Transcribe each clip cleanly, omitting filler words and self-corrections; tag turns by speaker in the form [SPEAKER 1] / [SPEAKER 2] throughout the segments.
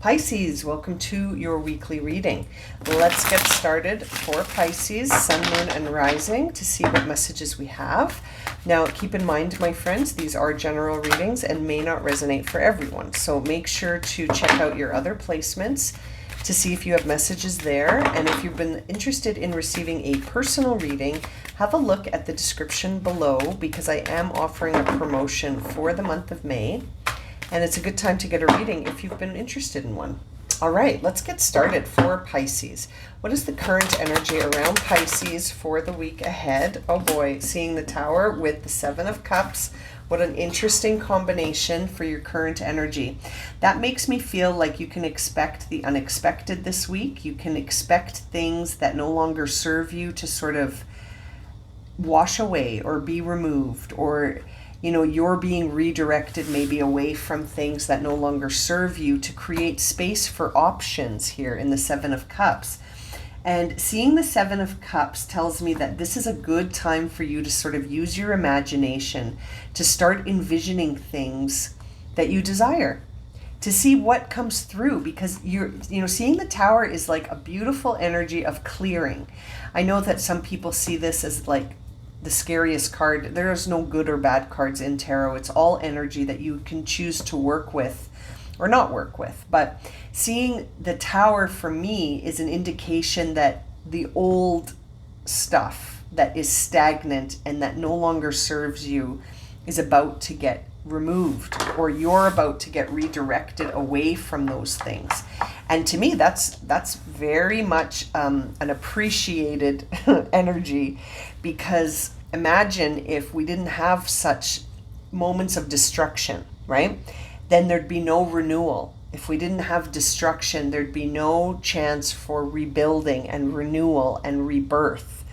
[SPEAKER 1] Pisces, welcome to your weekly reading. Let's get started for Pisces, Sun, Moon, and Rising to see what messages we have. Now, keep in mind, my friends, these are general readings and may not resonate for everyone. So make sure to check out your other placements to see if you have messages there. And if you've been interested in receiving a personal reading, have a look at the description below because I am offering a promotion for the month of May. And it's a good time to get a reading if you've been interested in one. All right, let's get started for Pisces. What is the current energy around Pisces for the week ahead? Oh boy, seeing the Tower with the Seven of Cups. What an interesting combination for your current energy. That makes me feel like you can expect the unexpected this week. You can expect things that no longer serve you to sort of wash away or be removed, or you're being redirected maybe away from things that no longer serve you to create space for options here in the Seven of Cups. And seeing the Seven of Cups tells me that this is a good time for you to sort of use your imagination to start envisioning things that you desire, to see what comes through, because seeing the Tower is like a beautiful energy of clearing. I know that some people see this as like the scariest card. There is no good or bad cards in tarot. It's all energy that you can choose to work with or not work with. But seeing the Tower for me is an indication that the old stuff that is stagnant and that no longer serves you is about to get removed, or you're about to get redirected away from those things. And to me, that's very much an appreciated energy, because imagine if we didn't have such moments of destruction, right? Then there'd be no renewal. If we didn't have destruction, there'd be no chance for rebuilding and renewal and rebirth.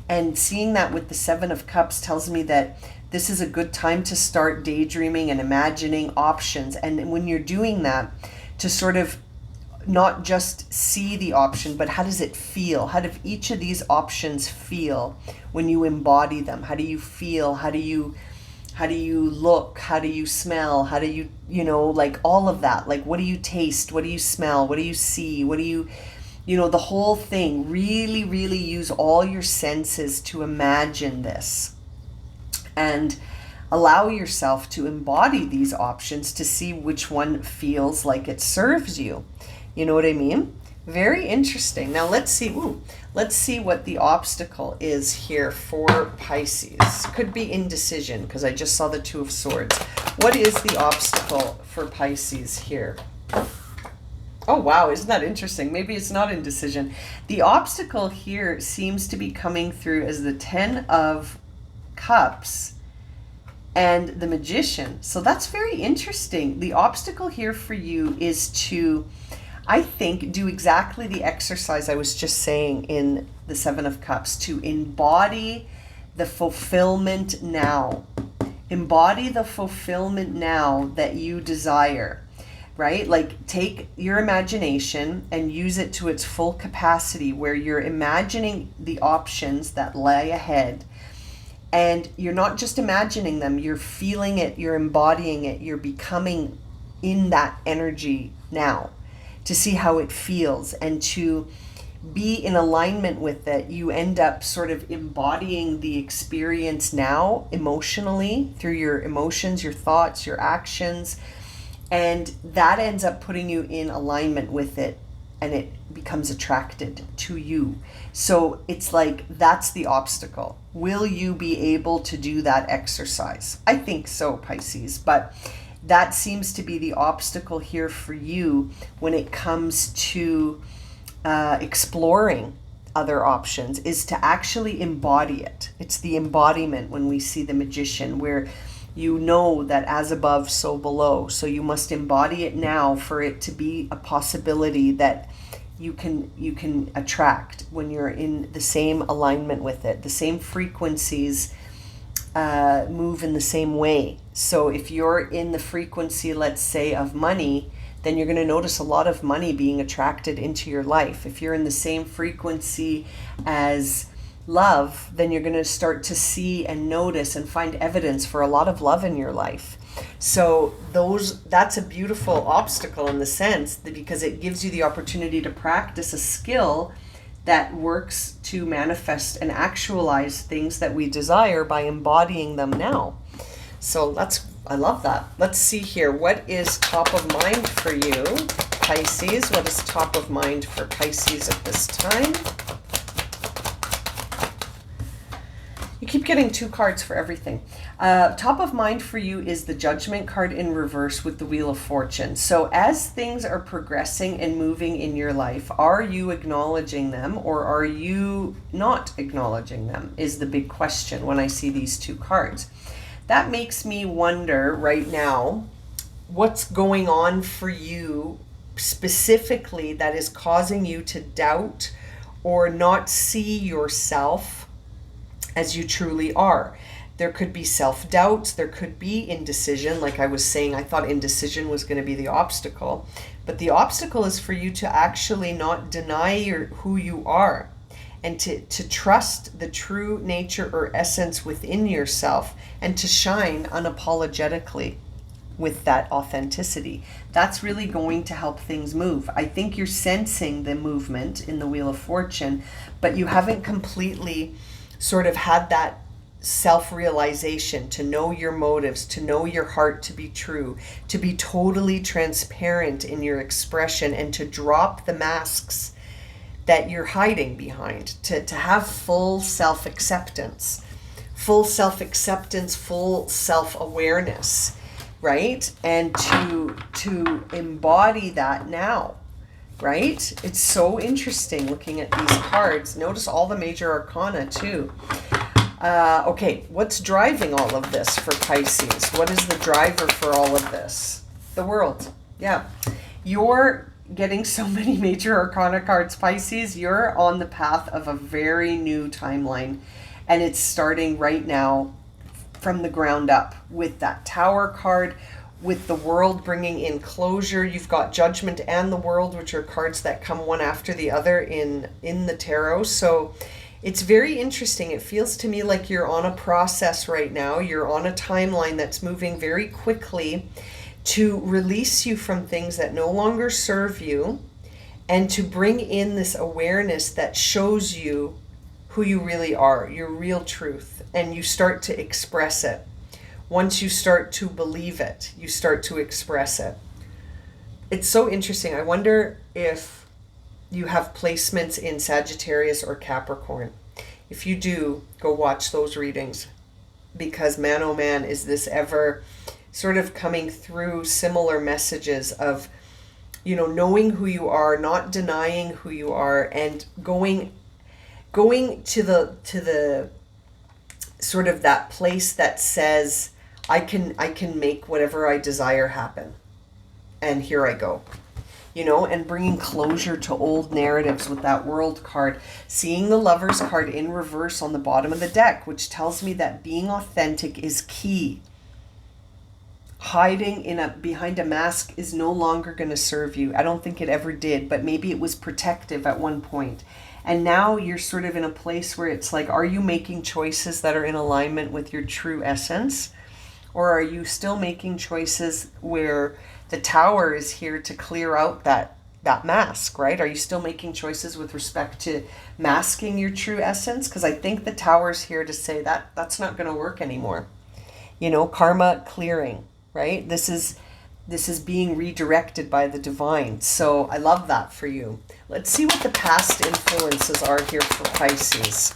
[SPEAKER 1] And seeing that with the Seven of Cups tells me that this is a good time to start daydreaming and imagining options. And when you're doing that, to sort of not just see the option, but how does it feel? How do each of these options feel when you embody them? How do you feel? How do you look? How do you smell? How do you, like all of that? Like, what do you taste? What do you smell? What do you see? What do you, the whole thing. Really, really use all your senses to imagine this. And allow yourself to embody these options to see which one feels like it serves you. You know what I mean? Very interesting. Now let's see what the obstacle is here for Pisces. Could be indecision, because I just saw the Two of Swords. What is the obstacle for Pisces here? Oh, wow. Isn't that interesting? Maybe it's not indecision. The obstacle here seems to be coming through as the Ten of Cups and the Magician. So that's very interesting. The obstacle here for you is to, I think, do exactly the exercise I was just saying in the Seven of Cups, to embody the fulfillment now. Embody the fulfillment now that you desire, right? Like, take your imagination and use it to its full capacity, where you're imagining the options that lie ahead. And you're not just imagining them, you're feeling it, you're embodying it, you're becoming in that energy now to see how it feels and to be in alignment with it. You end up sort of embodying the experience now emotionally through your emotions, your thoughts, your actions, and that ends up putting you in alignment with it, and it becomes attracted to you. So it's like, that's the obstacle. Will you be able to do that exercise? I think so, Pisces, but that seems to be the obstacle here for you when it comes to exploring other options, is to actually embody it. It's the embodiment when we see the Magician, where you know that as above, so below. So you must embody it now for it to be a possibility that you can attract when you're in the same alignment with it. The same frequencies move in the same way. So if you're in the frequency, let's say, of money, then you're going to notice a lot of money being attracted into your life. If you're in the same frequency as love, then you're going to start to see and notice and find evidence for a lot of love in your life. So that's a beautiful obstacle in the sense that because it gives you the opportunity to practice a skill that works to manifest and actualize things that we desire by embodying them now. So I love that. Let's see here. What is top of mind for you, Pisces? What is top of mind for Pisces at this time? You keep getting 2 cards for everything. Top of mind for you is the Judgment card in reverse with the Wheel of Fortune. So as things are progressing and moving in your life, are you acknowledging them or are you not acknowledging them is the big question when I see these 2 cards. That makes me wonder right now, what's going on for you specifically that is causing you to doubt or not see yourself as you truly are. There could be self-doubts, there could be indecision. Like I was saying, I thought indecision was going to be the obstacle. But the obstacle is for you to actually not deny who you are and to trust the true nature or essence within yourself and to shine unapologetically with that authenticity. That's really going to help things move. I think you're sensing the movement in the Wheel of Fortune, but you haven't completely sort of had that self-realization to know your motives, to know your heart to be true, to be totally transparent in your expression and to drop the masks that you're hiding behind, to have full self-acceptance, full self-awareness, right? And to embody that now. Right? It's so interesting looking at these cards. Notice all the major arcana too. Okay, what's driving all of this for Pisces? What is the driver for all of this? The World. Yeah. You're getting so many major arcana cards, Pisces. You're on the path of a very new timeline. And it's starting right now from the ground up with that Tower card, with the World bringing in closure. You've got Judgment and the World, which are cards that come one after the other in the tarot. So it's very interesting. It feels to me like you're on a process right now. You're on a timeline that's moving very quickly to release you from things that no longer serve you and to bring in this awareness that shows you who you really are, your real truth, and you start to express it. Once you start to believe it, you start to express it. It's so interesting. I wonder if you have placements in Sagittarius or Capricorn. If you do, go watch those readings, because man, oh man, is this ever sort of coming through similar messages of, knowing who you are, not denying who you are, and going to the sort of that place that says, I can make whatever I desire happen. And here I go. And bringing closure to old narratives with that World card. Seeing the Lovers card in reverse on the bottom of the deck, which tells me that being authentic is key. Hiding behind a mask is no longer going to serve you. I don't think it ever did, but maybe it was protective at one point. And now you're sort of in a place where it's like, are you making choices that are in alignment with your true essence? Or are you still making choices where the Tower is here to clear out that mask, right? Are you still making choices with respect to masking your true essence? Because I think the Tower's here to say that that's not going to work anymore. Karma clearing, right? This is being redirected by the divine. So I love that for you. Let's see what the past influences are here for Pisces.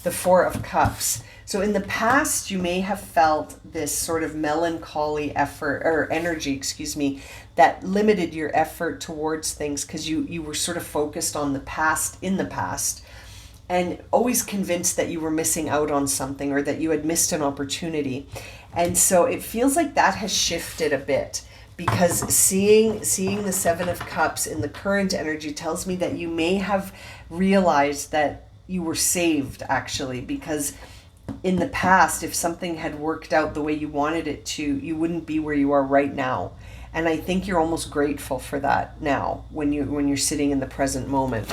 [SPEAKER 1] The Four of Cups. So in the past, you may have felt this sort of melancholy energy, that limited your effort towards things because you were sort of focused on the past in the past and always convinced that you were missing out on something or that you had missed an opportunity. And so it feels like that has shifted a bit, because seeing the Seven of Cups in the current energy tells me that you may have realized that you were saved, actually, because in the past, if something had worked out the way you wanted it to, you wouldn't be where you are right now. And I think you're almost grateful for that now when you're sitting in the present moment.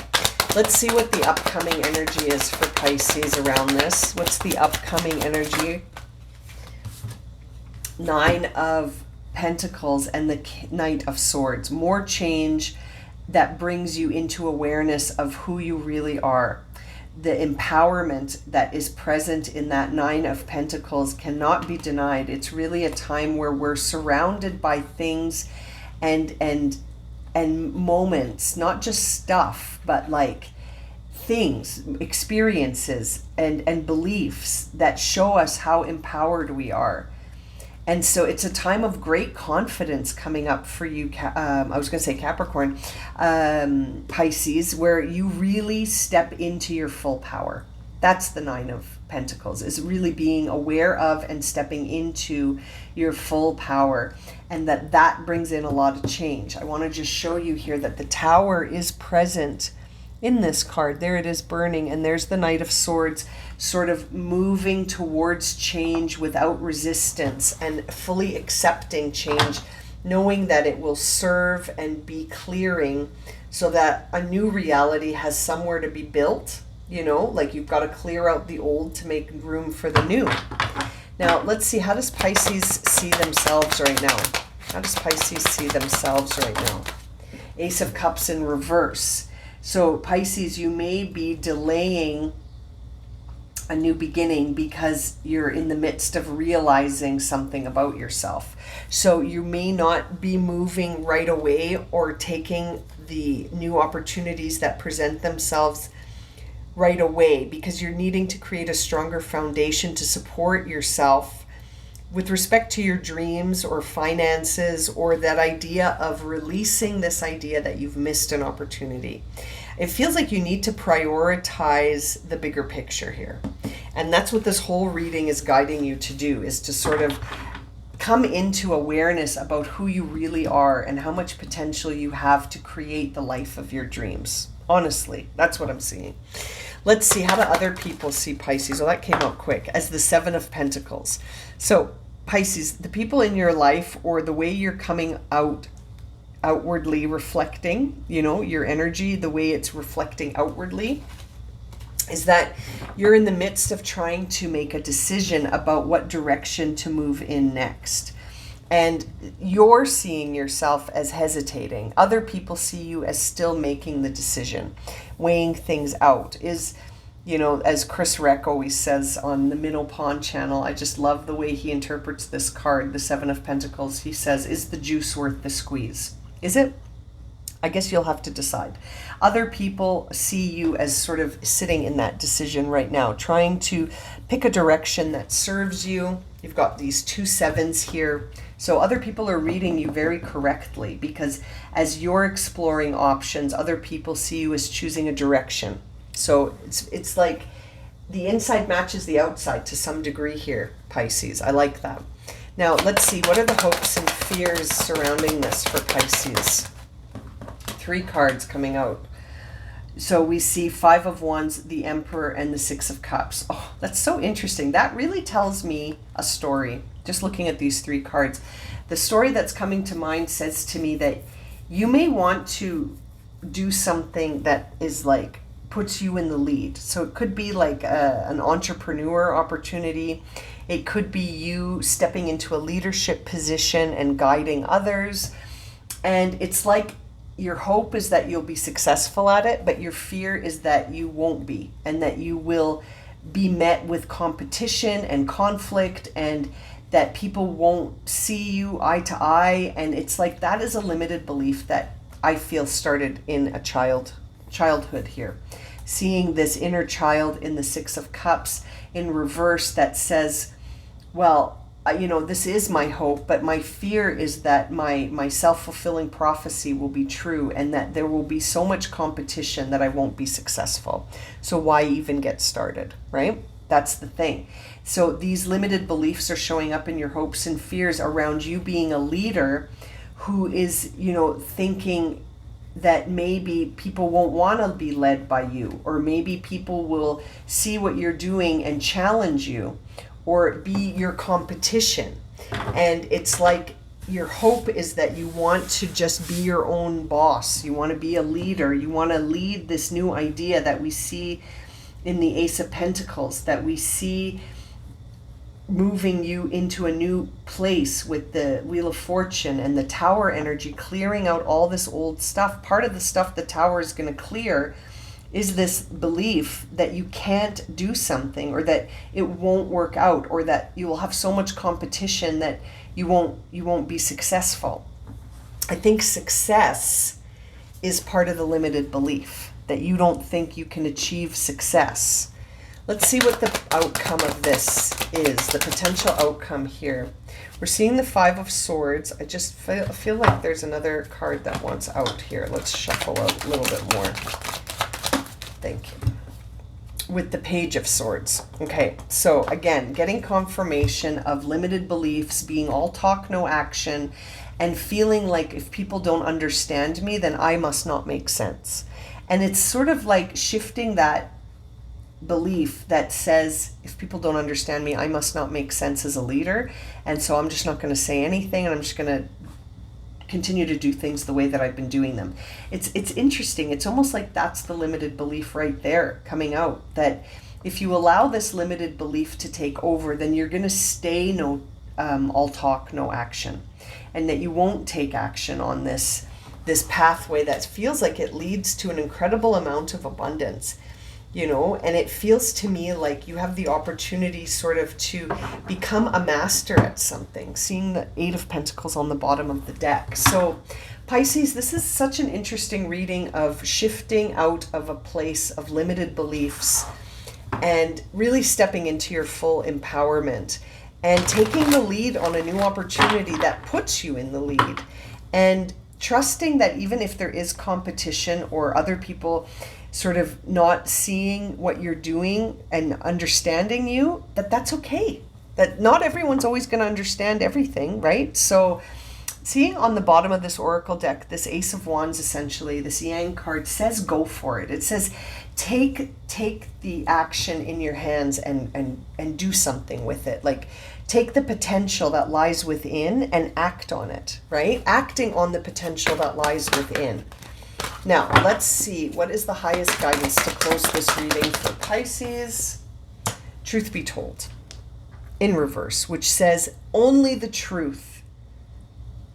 [SPEAKER 1] Let's see what the upcoming energy is for Pisces around this. What's the upcoming energy? Nine of Pentacles and the Knight of Swords. More change that brings you into awareness of who you really are. The empowerment that is present in that Nine of Pentacles cannot be denied. It's really a time where we're surrounded by things and moments, not just stuff, but like things, experiences, and beliefs that show us how empowered we are. And so it's a time of great confidence coming up for you. I was going to say Capricorn, Pisces, where you really step into your full power. That's the Nine of Pentacles, is really being aware of and stepping into your full power. And that brings in a lot of change. I want to just show you here that the Tower is present in this card. There it is burning, and there's the Knight of Swords sort of moving towards change without resistance and fully accepting change, knowing that it will serve and be clearing so that a new reality has somewhere to be built. You know, like you've got to clear out the old to make room for the new. Now, let's see, how does Pisces see themselves right now? How does Pisces see themselves right now? Ace of Cups in reverse. So Pisces, you may be delaying a new beginning because you're in the midst of realizing something about yourself. So you may not be moving right away or taking the new opportunities that present themselves right away because you're needing to create a stronger foundation to support yourself with respect to your dreams or finances, or that idea of releasing this idea that you've missed an opportunity. It feels like you need to prioritize the bigger picture here. And that's what this whole reading is guiding you to do, is to sort of come into awareness about who you really are and how much potential you have to create the life of your dreams. Honestly, that's what I'm seeing. Let's see, how do other people see Pisces? Well, that came out quick, as the Seven of Pentacles. So Pisces, the people in your life, or the way you're coming outwardly reflecting, you know, your energy, the way it's reflecting outwardly, is that you're in the midst of trying to make a decision about what direction to move in next. And you're seeing yourself as hesitating. Other people see you as still making the decision, weighing things out. Is, you know, as Chris Reck always says on the Minnow Pond channel, I just love the way he interprets this card, the Seven of Pentacles. He says, is the juice worth the squeeze? Is it? I guess you'll have to decide. Other people see you as sort of sitting in that decision right now, trying to pick a direction that serves you. You've got these two sevens here. So other people are reading you very correctly, because as you're exploring options, other people see you as choosing a direction. So it's like the inside matches the outside to some degree here, Pisces. I like that. Now, let's see, what are the hopes and fears surrounding this for Pisces? 3 cards coming out. So we see 5 of Wands, the Emperor, and the 6 of Cups. Oh, that's so interesting. That really tells me a story. Just looking at these 3 cards, the story that's coming to mind says to me that you may want to do something that is like puts you in the lead. So it could be like an entrepreneur opportunity. It could be you stepping into a leadership position and guiding others. And it's like your hope is that you'll be successful at it, but your fear is that you won't be, and that you will be met with competition and conflict, and that people won't see you eye to eye. And it's like that is a limited belief that I feel started in a childhood here. Seeing this inner child in the 6 of Cups in reverse that says, well, you know, this is my hope, but my fear is that my self-fulfilling prophecy will be true, and that there will be so much competition that I won't be successful. So why even get started, right? That's the thing. So these limited beliefs are showing up in your hopes and fears around you being a leader who is, you know, thinking that maybe people won't want to be led by you, or maybe people will see what you're doing and challenge you, or be your competition. And it's like your hope is that you want to just be your own boss. You want to be a leader. You want to lead this new idea that we see in the Ace of Pentacles, that we see moving you into a new place with the Wheel of Fortune and the Tower energy, clearing out all this old stuff. Part of the stuff the Tower is going to clear is this belief that you can't do something, or that it won't work out, or that you will have so much competition that you won't be successful. I think success is part of the limited belief, that you don't think you can achieve success. Let's see what the outcome of this is, the potential outcome here. We're seeing the Five of Swords. I just feel like there's another card that wants out here. Let's shuffle a little bit more. Thank you. With the Page of Swords. Okay, so again, getting confirmation of limited beliefs, being all talk, no action, and feeling like if people don't understand me, then I must not make sense. And it's sort of like shifting that belief that says, if people don't understand me, I must not make sense as a leader. And so I'm just not going to say anything, and I'm just going to continue to do things the way that I've been doing them. It's interesting. It's almost like that's the limited belief right there coming out, that if you allow this limited belief to take over, then you're going to stay all talk, no action, and that you won't take action on this pathway that feels like it leads to an incredible amount of abundance. And it feels to me like you have the opportunity sort of to become a master at something, seeing the Eight of Pentacles on the bottom of the deck. So Pisces, this is such an interesting reading of shifting out of a place of limited beliefs and really stepping into your full empowerment and taking the lead on a new opportunity that puts you in the lead, and trusting that even if there is competition or other people sort of not seeing what you're doing and understanding you, that's okay. That not everyone's always going to understand everything, right? So seeing on the bottom of this Oracle deck, this Ace of Wands, essentially, this Yang card says go for it. It says take the action in your hands and do something with it. Like, take the potential that lies within and act on it, right? Acting on the potential that lies within. Now, let's see, what is the highest guidance to close this reading for Pisces? Truth be told, in reverse, which says only the truth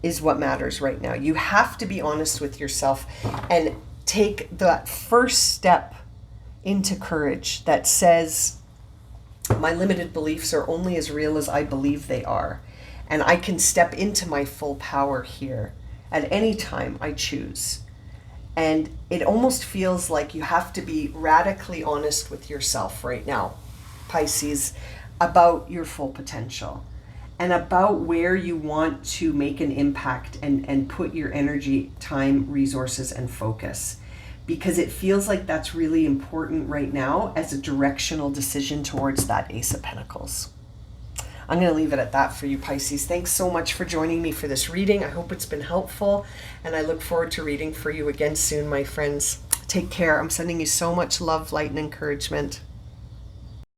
[SPEAKER 1] is what matters right now. You have to be honest with yourself and take that first step into courage that says, my limited beliefs are only as real as I believe they are. And I can step into my full power here at any time I choose. And it almost feels like you have to be radically honest with yourself right now, Pisces, about your full potential and about where you want to make an impact and put your energy, time, resources, and focus. Because it feels like that's really important right now as a directional decision towards that Ace of Pentacles. I'm going to leave it at that for you, Pisces. Thanks so much for joining me for this reading. I hope it's been helpful, and I look forward to reading for you again soon, my friends. Take care. I'm sending you so much love, light, and encouragement.